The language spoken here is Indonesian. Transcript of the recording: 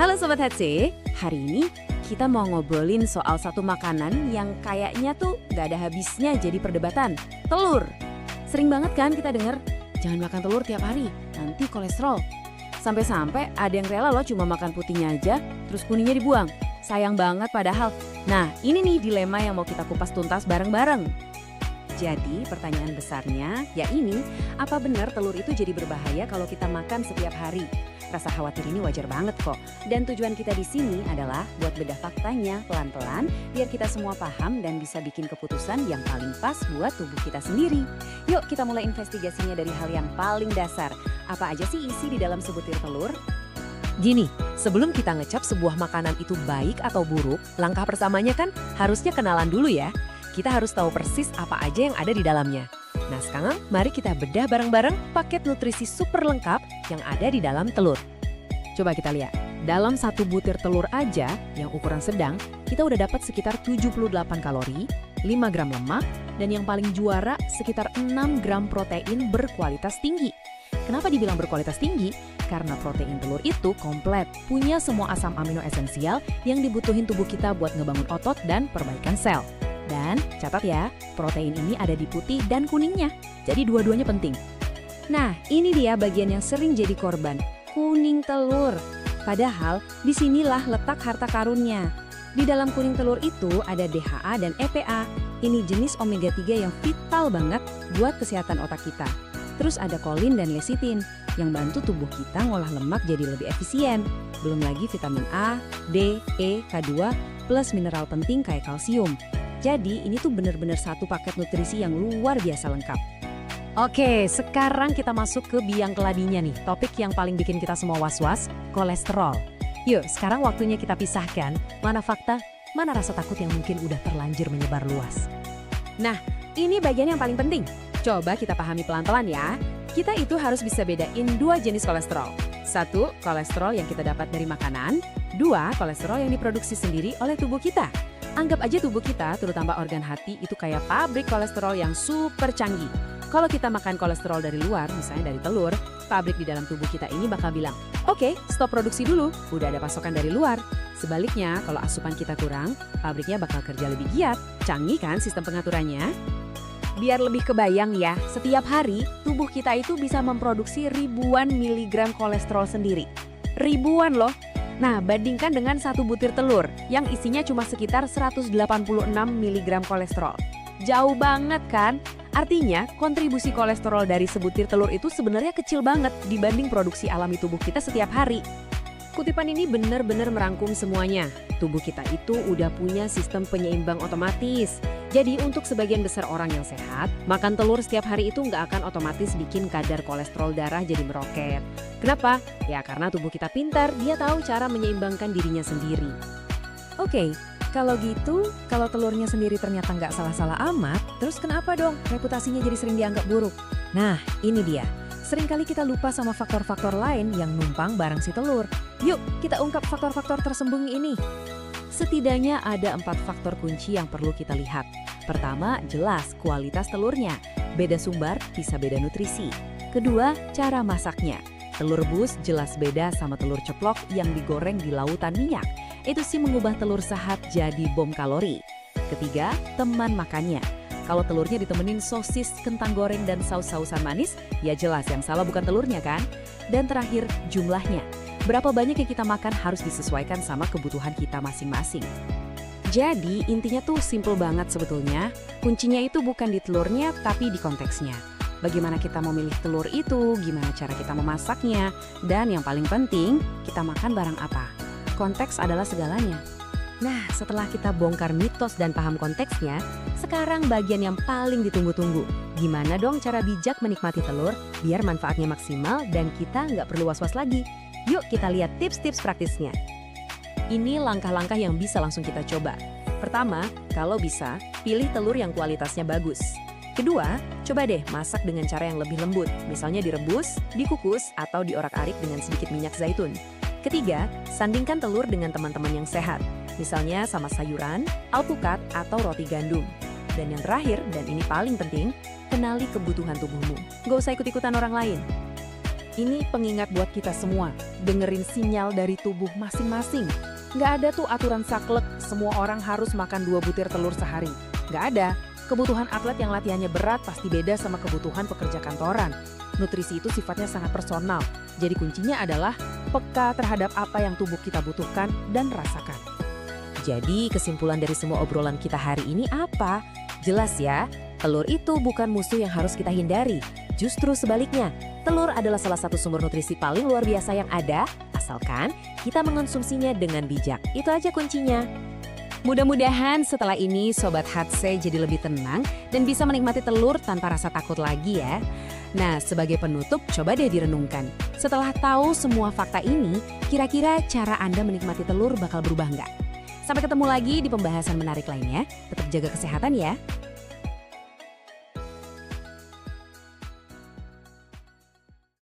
Halo Sobat HC, hari ini kita mau ngobrolin soal satu makanan yang kayaknya tuh gak ada habisnya jadi perdebatan. Telur. Sering banget kan kita denger, jangan makan telur tiap hari, nanti kolesterol. Sampai-sampai ada yang rela loh cuma makan putihnya aja, terus kuningnya dibuang. Sayang banget padahal. Nah, ini nih dilema yang mau kita kupas tuntas bareng-bareng. Jadi pertanyaan besarnya, ya ini, apa benar telur itu jadi berbahaya kalau kita makan setiap hari? Rasa khawatir ini wajar banget kok. Dan tujuan kita di sini adalah buat bedah faktanya pelan-pelan biar kita semua paham dan bisa bikin keputusan yang paling pas buat tubuh kita sendiri. Yuk kita mulai investigasinya dari hal yang paling dasar. Apa aja sih isi di dalam sebutir telur? Gini, sebelum kita ngecap sebuah makanan itu baik atau buruk, langkah pertamanya kan harusnya kenalan dulu ya. Kita harus tahu persis apa aja yang ada di dalamnya. Nah sekarang mari kita bedah bareng-bareng paket nutrisi super lengkap yang ada di dalam telur. Coba kita lihat, dalam satu butir telur aja yang ukuran sedang, kita udah dapat sekitar 78 kalori, 5 gram lemak, dan yang paling juara sekitar 6 gram protein berkualitas tinggi. Kenapa dibilang berkualitas tinggi? Karena protein telur itu komplit, punya semua asam amino esensial yang dibutuhin tubuh kita buat ngebangun otot dan perbaikan sel. Dan catat ya, protein ini ada di putih dan kuningnya, jadi dua-duanya penting. Nah, ini dia bagian yang sering jadi korban, kuning telur. Padahal disinilah letak harta karunnya. Di dalam kuning telur itu ada DHA dan EPA. Ini jenis omega 3 yang vital banget buat kesehatan otak kita. Terus ada kolin dan lecitin yang bantu tubuh kita ngolah lemak jadi lebih efisien. Belum lagi vitamin A, D, E, K2 plus mineral penting kayak kalsium. Jadi ini tuh bener-bener satu paket nutrisi yang luar biasa lengkap. Oke, sekarang kita masuk ke biang keladinya nih, topik yang paling bikin kita semua was-was, kolesterol. Yuk, sekarang waktunya kita pisahkan mana fakta, mana rasa takut yang mungkin udah terlanjur menyebar luas. Nah, ini bagian yang paling penting. Coba kita pahami pelan-pelan ya. Kita itu harus bisa bedain dua jenis kolesterol. Satu, kolesterol yang kita dapat dari makanan. Dua, kolesterol yang diproduksi sendiri oleh tubuh kita. Anggap aja tubuh kita, terutama organ hati, itu kayak pabrik kolesterol yang super canggih. Kalau kita makan kolesterol dari luar, misalnya dari telur, pabrik di dalam tubuh kita ini bakal bilang, oke, stop produksi dulu, udah ada pasokan dari luar. Sebaliknya, kalau asupan kita kurang, pabriknya bakal kerja lebih giat. Canggih kan sistem pengaturannya? Biar lebih kebayang ya, setiap hari tubuh kita itu bisa memproduksi ribuan miligram kolesterol sendiri. Ribuan loh. Nah, bandingkan dengan satu butir telur yang isinya cuma sekitar 186 mg kolesterol. Jauh banget kan? Artinya, kontribusi kolesterol dari sebutir telur itu sebenarnya kecil banget dibanding produksi alami tubuh kita setiap hari. Kutipan ini benar-benar merangkum semuanya. Tubuh kita itu udah punya sistem penyeimbang otomatis. Jadi untuk sebagian besar orang yang sehat, makan telur setiap hari itu nggak akan otomatis bikin kadar kolesterol darah jadi meroket. Kenapa? Ya karena tubuh kita pintar, dia tahu cara menyeimbangkan dirinya sendiri. Oke, kalau gitu, kalau telurnya sendiri ternyata nggak salah-salah amat, terus kenapa dong reputasinya jadi sering dianggap buruk? Nah, ini dia. Seringkali kita lupa sama faktor-faktor lain yang numpang bareng si telur. Yuk, kita ungkap faktor-faktor tersembunyi ini. Setidaknya ada 4 faktor kunci yang perlu kita lihat. Pertama, jelas kualitas telurnya. Beda sumber, bisa beda nutrisi. Kedua, cara masaknya. Telur rebus jelas beda sama telur ceplok yang digoreng di lautan minyak. Itu sih mengubah telur sehat jadi bom kalori. Ketiga, teman makannya. Kalau telurnya ditemenin sosis, kentang goreng, dan saus-sausan manis, ya jelas yang salah bukan telurnya kan? Dan terakhir, jumlahnya. Berapa banyak yang kita makan harus disesuaikan sama kebutuhan kita masing-masing. Jadi intinya tuh simple banget sebetulnya. Kuncinya itu bukan di telurnya tapi di konteksnya. Bagaimana kita memilih telur itu, gimana cara kita memasaknya, dan yang paling penting, kita makan barang apa. Konteks adalah segalanya. Nah, setelah kita bongkar mitos dan paham konteksnya, sekarang bagian yang paling ditunggu-tunggu. Gimana dong cara bijak menikmati telur biar manfaatnya maksimal dan kita nggak perlu was-was lagi? Yuk kita lihat tips-tips praktisnya. Ini langkah-langkah yang bisa langsung kita coba. Pertama, kalau bisa, pilih telur yang kualitasnya bagus. Kedua, coba deh masak dengan cara yang lebih lembut, misalnya direbus, dikukus, atau diorak-arik dengan sedikit minyak zaitun. Ketiga, sandingkan telur dengan teman-teman yang sehat, misalnya sama sayuran, alpukat, atau roti gandum. Dan yang terakhir, dan ini paling penting, kenali kebutuhan tubuhmu. Gak usah ikut-ikutan orang lain. Ini pengingat buat kita semua, dengerin sinyal dari tubuh masing-masing. Nggak ada tuh aturan saklek, semua orang harus makan 2 butir telur sehari. Nggak ada. Kebutuhan atlet yang latihannya berat pasti beda sama kebutuhan pekerja kantoran. Nutrisi itu sifatnya sangat personal, jadi kuncinya adalah peka terhadap apa yang tubuh kita butuhkan dan rasakan. Jadi kesimpulan dari semua obrolan kita hari ini apa? Jelas ya, telur itu bukan musuh yang harus kita hindari. Justru sebaliknya, telur adalah salah satu sumber nutrisi paling luar biasa yang ada, asalkan kita mengonsumsinya dengan bijak. Itu aja kuncinya. Mudah-mudahan setelah ini Sobat Hatse jadi lebih tenang dan bisa menikmati telur tanpa rasa takut lagi ya. Nah, sebagai penutup, coba deh direnungkan. Setelah tahu semua fakta ini, kira-kira cara Anda menikmati telur bakal berubah nggak? Sampai ketemu lagi di pembahasan menarik lainnya. Tetap jaga kesehatan ya.